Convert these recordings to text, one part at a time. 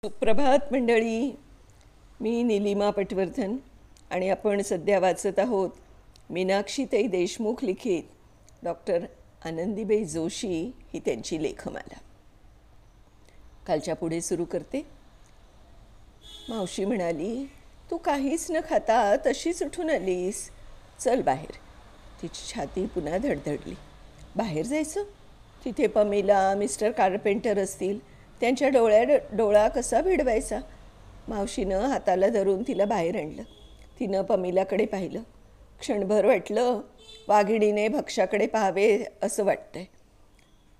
सुप्रभात मंडळी. मी नीलिमा पटवर्धन आणि आपण सध्या वाचत आहोत मीनाक्षीताई देशमुख लिखित डॉक्टर आनंदीबाई जोशी ही त्यांची लेखमाला. कालच्या पुढे सुरू करते. मावशी म्हणाली, तू काहीच न खाता तशीच उठून आलीस, चल बाहेर. तिची छाती पुन्हा धडधडली. बाहेर जायचं? तिथे पमीला मिस्टर कार्पेंटर असतील, त्यांच्या डोळा कसा भिडवायचा? मावशीनं हाताला धरून तिला बाहेर आणलं. तिनं पमीलाकडे पाहिलं. क्षणभर वाटलं वाघिणीने भक्ष्याकडे पाहावे असं वाटतंय,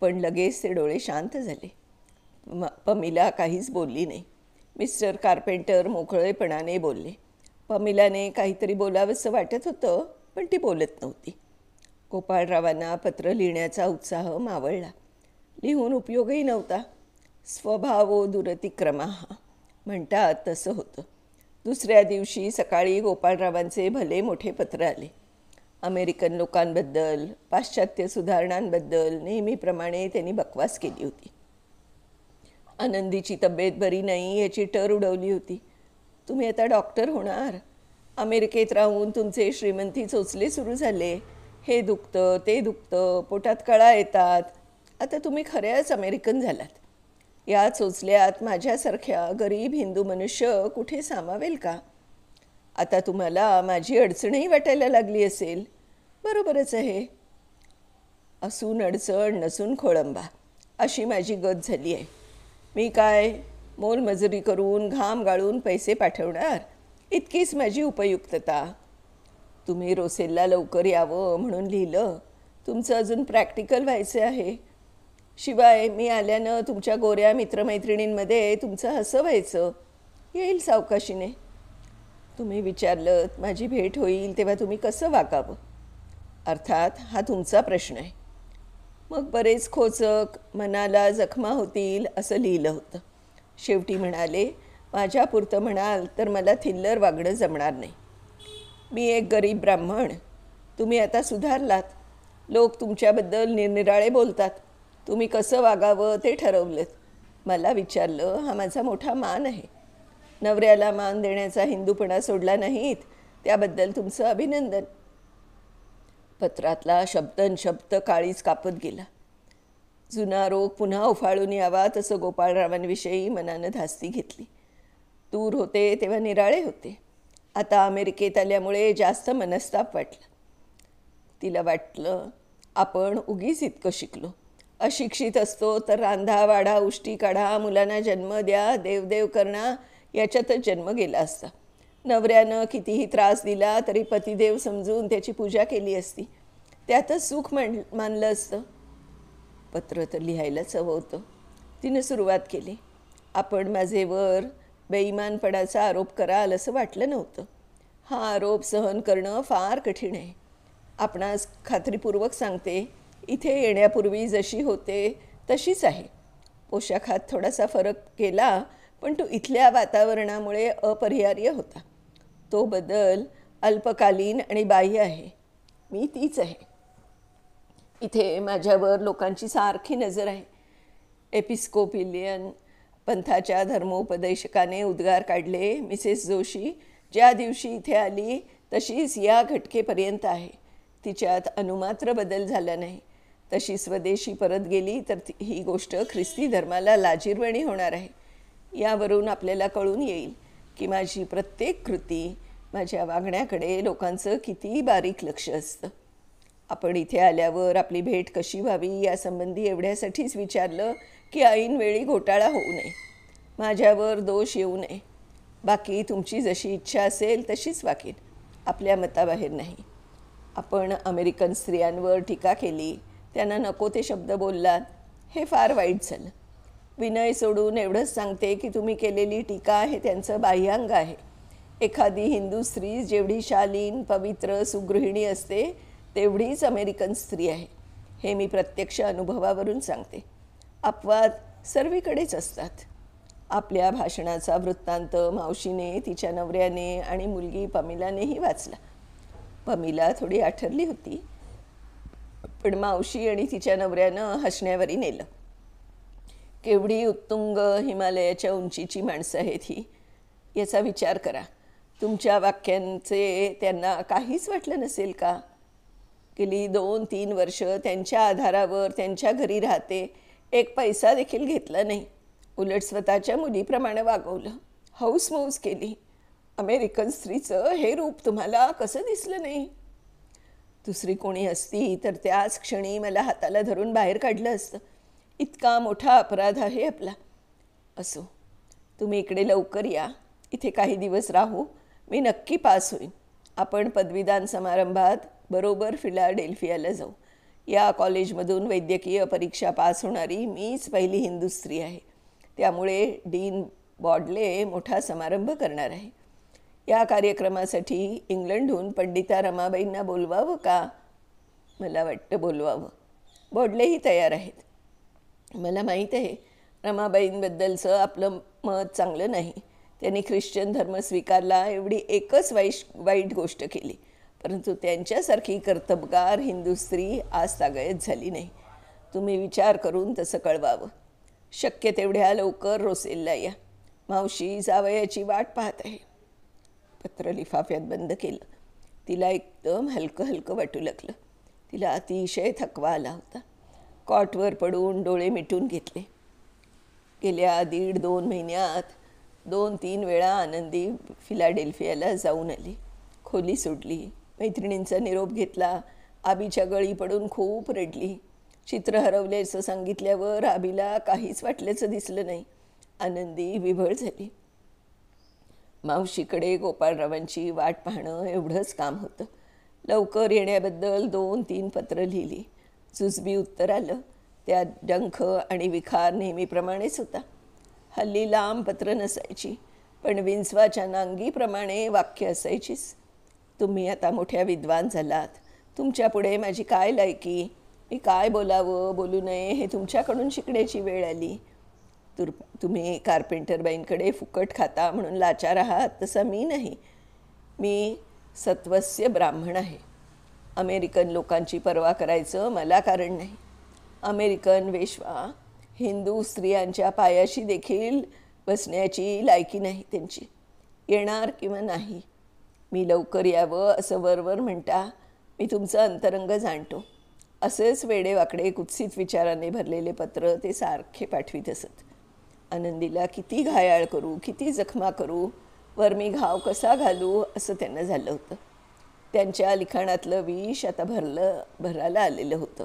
पण लगेच ते डोळे शांत झाले. पमीला काहीच बोलली नाही. मिस्टर कार्पेंटर मोकळेपणाने बोलले. पमीलाने काहीतरी बोलावंसं वाटत होतं, पण ती बोलत नव्हती. गोपाळरावांना पत्र लिहिण्याचा उत्साह मावळला. लिहून उपयोगही नव्हता. स्वभावो दुरतिक्रमाः म्हणतात तसं होतं. दुसऱ्या दिवशी सकाळी गोपाळरावांचे भले मोठे पत्र आले. अमेरिकन लोकांबद्दल, पाश्चात्य सुधारणांबद्दल नेहमीप्रमाणे त्यांनी बकवास केली होती. आनंदीची तब्येत बरी नाही याची टर उडवली होती. तुम्ही आता डॉक्टर होणार, अमेरिकेत राहून तुमचे श्रीमंती चोचले सुरू झाले, हे दुखतं ते दुखतं, पोटात कळा येतात, आता तुम्ही खऱ्याच अमेरिकन झालात. या चोचल्यात माझ्यासारख्या गरीब हिंदू मनुष्य कुठे सामावेल का? आता तुम्हाला माझी अडचणही वाटायला लागली असेल. बरोबरच आहे. असून अडचण नसून खोळंबा अशी माझी गत झाली आहे. मी काय मोलमजुरी करून घाम गाळून पैसे पाठवणार, इतकीच माझी उपयुक्तता. तुम्ही रोसेलला लवकर यावं म्हणून लिहिलं. तुमचं अजून प्रॅक्टिकल व्हायचे आहे. शिवाय मी आल्यानं तुमच्या गोऱ्या मित्रमैत्रिणींमध्ये तुमचं हसं व्हायचं. येईल सावकाशीने. तुम्ही विचारलं माझी भेट होईल तेव्हा तुम्ही कसं वागावं? अर्थात हा तुमचा प्रश्न आहे. मग बरेच खोचक, मनाला जखमा होतील असं लिहिलं होतं. शेवटी म्हणाले, माझ्यापुरतं म्हणाल तर मला थिल्लर वागणं जमणार नाही. मी एक गरीब ब्राह्मण. तुम्ही आता सुधारलात. लोक तुमच्याबद्दल निरनिराळे बोलतात. तुम्ही कसं वागावं ते ठरवलं. मला विचारलं हा माझा मोठा मान आहे. नवऱ्याला मान देण्याचा हिंदूपणा सोडला नाहीत, त्याबद्दल तुमचं अभिनंदन. पत्रातला शब्द काळीच कापत गेला. जुना रोग पुन्हा उफाळून यावा तसं गोपाळरावांविषयी मनानं धास्ती घेतली. दूर होते तेव्हा निराळे होते. आता अमेरिकेत आल्यामुळे जास्त मनस्ताप वाटला. तिला वाटलं आपण उगीच इतकं शिकलो. अशिक्षित असतो तर रांधा वाढा उष्टी काढा, मुलांना जन्म द्या, देवदेव करणा याच्यातच जन्म गेला असता. नवऱ्यानं कितीही त्रास दिला तरी पतिदेव समजून त्याची पूजा केली असती. त्यातच सुख मानलं असतं. पत्र तर लिहायलाच हवं होतं. तिनं सुरुवात केली. आपण माझेवर बेईमानपणाचा आरोप कराल असं वाटलं नव्हतं. हा आरोप सहन करणं फार कठीण आहे. आपणास खात्रीपूर्वक सांगते, इथे येण्यापूर्वी जशी होते तशीच आहे. पोशाखात थोडासा फरक केला, पण तो इथल्या वातावरणामुळे अपरिहार्य होता. तो बदल अल्पकालीन आणि बाह्य आहे. मी तीच आहे. इथे माझ्यावर लोकांची सारखी नजर आहे. एपिस्कोपिलियन पंथाच्या धर्मोपदेशकाने उद्गार काढले, मिसेस जोशी ज्या दिवशी इथे आली तशीच या घटकेपर्यंत आहे. तिच्यात अनुमात्र बदल झाला नाही. तशी स्वदेशी परत गेली तर ही गोष्ट ख्रिस्ती धर्माला लाजिरवाणी होणार आहे. यावरून आपल्याला कळून येईल की माझी प्रत्येक कृती, माझ्या वागण्याकडे लोकांचं किती बारीक लक्ष असतं. आपण इथे आल्यावर आपली भेट कशी व्हावी यासंबंधी एवढ्यासाठीच विचारलं की ऐनवेळी घोटाळा होऊ नये, माझ्यावर दोष येऊ नये. बाकी तुमची जशी इच्छा असेल तशीच वाकेल, आपल्या मताबाहेर नाही. आपण अमेरिकन स्त्रियांवर टीका केली, त्यांना नको ते शब्द बोललात, हे फार वाईट झालं. विनय सोडून एवढंच सांगते की तुम्ही केलेली टीका हे त्यांचं बाह्यांग आहे. एखादी हिंदू स्त्री जेवढी शालीन, पवित्र, सुगृहिणी असते तेवढीच अमेरिकन स्त्री आहे. हे मी प्रत्यक्ष अनुभवावरून सांगते. अपवाद सर्वीकडेच असतात. आपल्या भाषणाचा वृत्तांत मावशीने, तिच्या नवऱ्याने आणि मुलगी पमीलानेही वाचला. पमीला थोडी आठरली होती, पण मावशी आणि तिच्या नवऱ्यानं हसण्यावरी नेलं. केवढी उत्तुंग हिमालयाच्या उंचीची माणसं आहेत ही, याचा विचार करा. तुमच्या वाक्यांचे त्यांना काहीच वाटलं नसेल का? गेली 2-3 वर्ष त्यांच्या आधारावर त्यांच्या घरी राहते, एक पैसा देखील घेतला नाही. उलट स्वतःच्या मुलीप्रमाणे वागवलं, हौसमौस केली. अमेरिकन स्त्रीचं हे रूप तुम्हाला कसं दिसलं नाही? दुसरी कोणी असती तर त्याच क्षणी मला हाताला धरून बाहेर काढलं असतं. इतका मोठा अपराध आहे आपला. असो, तुम्ही इकडे लवकर या, इथे काही दिवस राहू, मी नक्की पास होईन. आपण पदवीदान समारंभात बरोबर फिलाडेल्फियाला जाऊ. या कॉलेजमधून वैद्यकीय परीक्षा पास होणारी मीच पहिली हिंदू स्त्री आहे. त्यामुळे डीन बॉडले मोठा समारंभ करणार आहे. या कार्यक्रमासाठी इंग्लंडहून पंडिता रमाबाईंना बोलवावं का? मला वाटतं बोलवावं. बॉडलेही तयार आहेत. मला माहीत आहे रमाबाईंबद्दलचं आपलं मत चांगलं नाही. त्यांनी ख्रिश्चन धर्म स्वीकारला एवढी एकच वाईट गोष्ट केली, परंतु त्यांच्यासारखी कर्तबगार हिंदू स्त्री आजतागयत झाली नाही. तुम्ही विचार करून तसं कळवावं. शक्य तेवढ्या लवकर रोसेलला या. मावशी जावयाची वाट पाहत आहे. पत्र लिफाफ्यात बंद केलं. तिला एकदम हलकं हलकं वाटू लागलं. तिला अतिशय थकवा आला होता. कॉटवर पडून डोळे मिटून घेतले. गेल्या 1.5-2 महिन्यात 2-3 वेळा आनंदी फिलाडेल्फियाला जाऊन आली. खोली सोडली, मैत्रिणींचा निरोप घेतला. आबीच्या गळी पडून खूप रडली. चित्र हरवल्याचं सांगितल्यावर आबीला काहीच वाटल्याचं दिसलं नाही. आनंदी विभळ झाली. मावशीकडे गोपाळरावांची वाट पाहणं एवढंच काम होतं. लवकर येण्याबद्दल 2-3 पत्र लिहिली. जुजबी उत्तर आलं. त्यात डंख आणि विखार नेहमीप्रमाणेच होता. हल्ली लांब पत्र नसायची, पण विंचवाच्या नांगीप्रमाणे वाक्य असायचीच. तुम्ही आता मोठ्या विद्वान झालात. तुमच्यापुढे माझी काय लायकी? मी काय बोलावं बोलू नये हे तुमच्याकडून शिकण्याची वेळ आली. तुम्ही कार्पेंटरबाईंकडे फुकट खाता म्हणून लाचार आहात, तसं मी नाही. मी सत्वस्य ब्राह्मण आहे. अमेरिकन लोकांची पर्वा करायचं मला कारण नाही. अमेरिकन वेश्वा हिंदू स्त्रियांच्या पायाशी देखील बसण्याची लायकी नाही त्यांची. येणार किंवा नाही. मी लवकर यावं असं वरवर म्हणता. मी तुमचं अंतरंग जाणतो. असेच वेडेवाकडे कुत्सित विचाराने भरलेले पत्र ते सारखे पाठवीत असत. आनंदीला किती घायाळ करू, किती जखमा करू, वर मी घाव कसा घालू असं त्यांना झालं होतं. त्यांच्या लिखाणातलं विष आता भराला आलेलं होतं.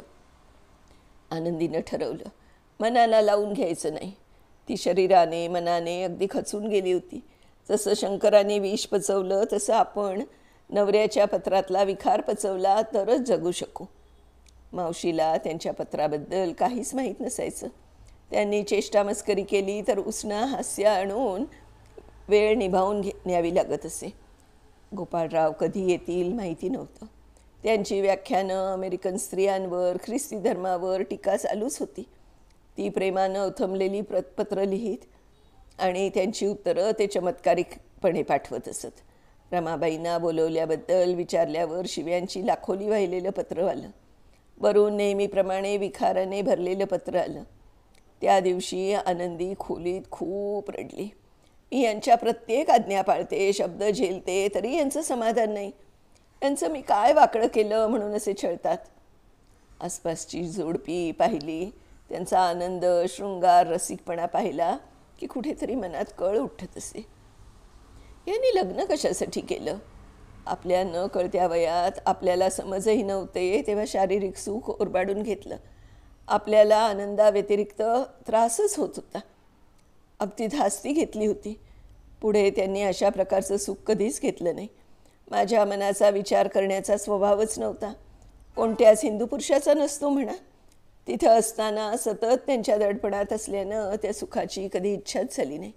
आनंदीनं ठरवलं, मनाला लावून घ्यायचं नाही. ती शरीराने मनाने अगदी खचून गेली होती. जसं शंकराने विष पचवलं तसं आपण नवऱ्याच्या पत्रातला विखार पचवला तरच जगू शकू. मावशीला त्यांच्या पत्राबद्दल काहीच माहीत नसायचं. त्यांनी चेष्टामस्करी केली तर उसना हास्य आणून वेळ निभावून न्यावी लागत असे. गोपाळराव कधी येतील माहिती नव्हतं. त्यांची व्याख्यानं अमेरिकन स्त्रियांवर, ख्रिस्ती धर्मावर टीका चालूच होती. ती प्रेमानं अवथंबलेली पत्र लिहित आणि त्यांची उत्तरं ते चमत्कारिकपणे पाठवत असत. रमाबाईंना बोलवल्याबद्दल विचारल्यावर शिव्यांची लाखोली वाहिलेलं पत्र आलं. वरून नेहमीप्रमाणे विखाराने भरलेलं पत्र आलं. त्या दिवशी आनंदी खोलीत खूप रडली. मी यांच्या प्रत्येक आज्ञा पाळते, शब्द झेलते, तरी यांचं समाधान नाही. यांचं मी काय वाकडं केलं म्हणून असे छळतात. आसपासची जोडपी पाहिली, त्यांचा आनंद, शृंगार, रसिकपणा पाहिला की कुठेतरी मनात कळ उठत असे. यांनी लग्न कशासाठी केलं? आपल्या न कळत्या वयात आपल्याला समजही नव्हते तेव्हा शारीरिक सुख ओरबाडून घेतलं. आपल्याला आनंदाव्यतिरिक्त त्रासच होत होता. अगदी धास्ती घेतली होती. पुढे त्यांनी अशा प्रकारचं सुख कधीच घेतलं नाही. माझ्या मनाचा विचार करण्याचा स्वभावच नव्हता. कोणत्याच हिंदू पुरुषाचा नसतो म्हणा. तिथं असताना सतत त्यांच्या दडपणात असल्यानं त्या सुखाची कधी इच्छाच झाली नाही.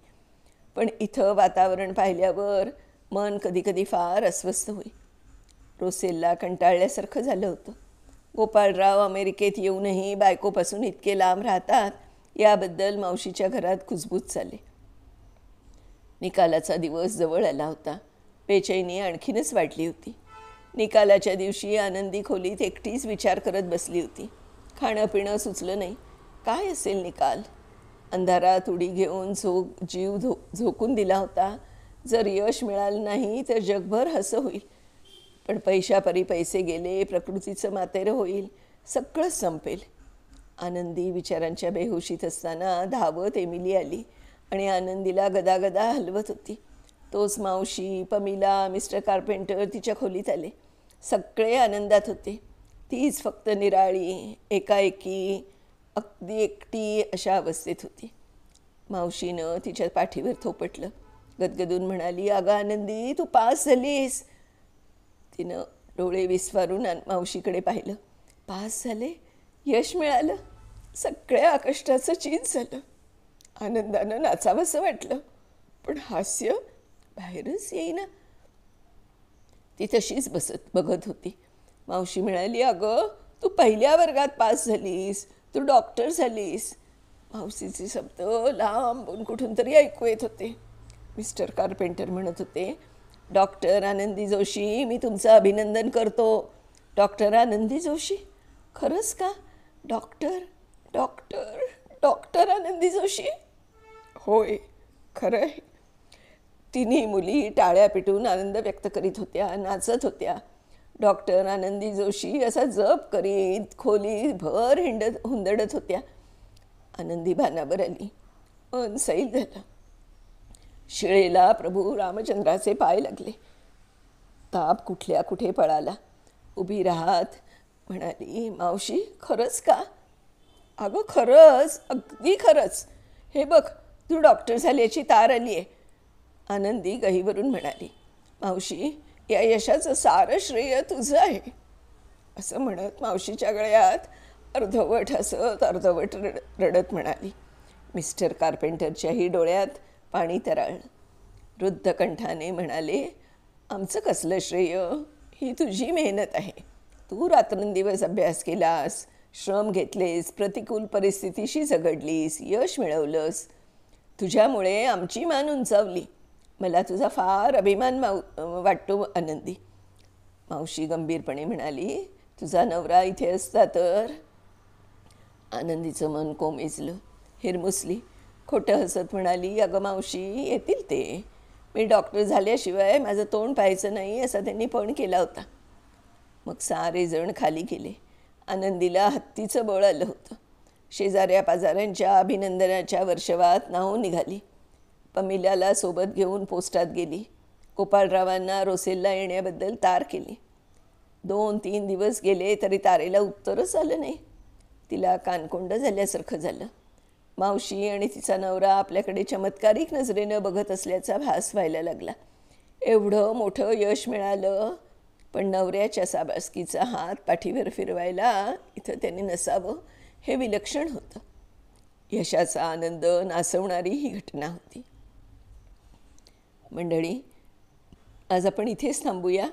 पण इथं वातावरण पाहिल्यावर मन कधीकधी फार अस्वस्थ होई. रोसेलला कंटाळल्यासारखं झालं होतं. गोपाळराव अमेरिकेत येऊनही बायकोपासून इतके लांब राहतात याबद्दल मावशीच्या घरात कुजबूज चालले. निकालाचा दिवस जवळ आला होता. बेचैनी आणखीनच वाढली होती. निकालाच्या दिवशी आनंदी खोलीत एकटीच विचार करत बसली होती. खाणं पिणं सुचलं नाही. काय असेल निकाल? अंधारात उडी घेऊन जीव झोकून दिला होता. जर यश मिळालं नाही तर जगभर हसं होईल, पण पैशापरी पैसे गेले, प्रकृतीचं मातेरं होईल, सगळंच संपेल. आनंदी विचारांच्या बेहोशीत असताना धावत एमिली आली आणि आनंदीला गदागदा हलवत होती. तोच मावशी, पमिला, मिस्टर कार्पेंटर तिच्या खोलीत आले. सगळे आनंदात होते. तीच फक्त निराळी, एकाएकी, अगदी एकटी अशा अवस्थेत होती. मावशीनं तिच्या पाठीवर थोपटलं. गदगदून म्हणाली, अगं आनंदी, तू पास झालीस. तिनं डोळे विस्फारून मावशीकडे पाहिलं. पास झाले, यश मिळालं, सगळ्या कष्टाचं चीज झालं. आनंदानं नाचावंसं वाटलं, पण हास्य बाहेरच येईना. ती तशीच बघत होती. मावशी म्हणाली, अगं तू पहिल्या वर्गात पास झालीस, तू डॉक्टर झालीस. मावशीचे शब्द लांबून कुठून तरी ऐकू येत होते. मिस्टर कार्पेंटर म्हणत होते, डॉक्टर आनंदी जोशी, मी तुमचं अभिनंदन करतो. डॉक्टर आनंदी जोशी? खरंच का? डॉक्टर डॉक्टर डॉक्टर आनंदी जोशी? होय, खरं आहे. तिन्ही मुली टाळ्या पिटून आनंद व्यक्त करीत होत्या, नाचत होत्या. डॉक्टर आनंदी जोशी असा जप करीत खोलीभर हुंदडत होत्या. आनंदी भानावर आली. मन सैल झालं. शिळेला प्रभू रामचंद्राचे पाय लागले. ताप कुठल्या कुठे पळाला. उभी राहत म्हणाली, मावशी, खरंच का? अगं खरंच, अगदी खरंच. हे बघ, तू डॉक्टर झाल्याची तार आली आहे. आनंदी गहीवरून म्हणाली, मावशी, या यशाचं सारं श्रेय तुझं आहे. असं म्हणत मावशीच्या गळ्यात अर्धवट हसत अर्धवट रडत म्हणाली. मिस्टर कार्पेंटरच्याही डोळ्यात पाणी तराळलं. वृद्ध कंठाने म्हणाले, आमचं कसलं श्रेय? ही तुझी मेहनत आहे. तू रात्रंदिवस अभ्यास केलास, श्रम घेतलेस, प्रतिकूल परिस्थितीशी झगडलीस, यश मिळवलंस. तुझ्यामुळे आमची मान उंचावली. मला तुझा फार अभिमान वाटतो आनंदी. मावशी गंभीरपणे म्हणाली, तुझा नवरा इथे असता तर? आनंदीचं मन कोमेजलं. हिरमुसली. खोटं हसत म्हणाली, अगं मावशी, येतील ते. मी डॉक्टर झाल्याशिवाय माझं तोंड पाहायचं नाही असा त्यांनी पण केला होता. मग सारे जण खाली गेले. आनंदीला हत्तीचं बळ आलं होतं. शेजाऱ्या पाजाऱ्यांच्या अभिनंदनाच्या वर्षवात न्हावून निघाली. पमिलाला सोबत घेऊन पोस्टात गेली. गोपाळरावांना रोसेलला येण्याबद्दल तार केली. 2-3 दिवस गेले तरी तारेला उत्तरच आलं नाही. तिला कानकोंड झाल्यासारखं झालं. मावशी आणि तिचा नवरा आपल्याकडे चमत्कारिक नजरेनं बघत असल्याचा भास व्हायला लागला. एवढं मोठं यश मिळालं, पण नवऱ्याच्या साबासकीचा हात पाठीवर फिरवायला इथं त्यांनी नसावं हे विलक्षण होतं. यशाचा आनंद नासवणारी ही घटना होती. मंडळी, आज आपण इथेच थांबूया.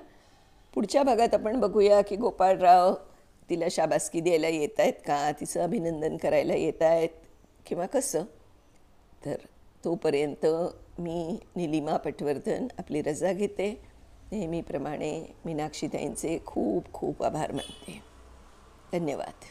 पुढच्या भागात आपण बघूया की गोपाळराव तिला शाबासकी द्यायला येत आहेत का, तिचं अभिनंदन करायला येत आहेत किंवा कसं. तर तोपर्यंत मी निलिमा पटवर्धन आपली रजा घेते. नेहमीप्रमाणे मीनाक्षीताईंचे खूप खूप आभार मानते. धन्यवाद.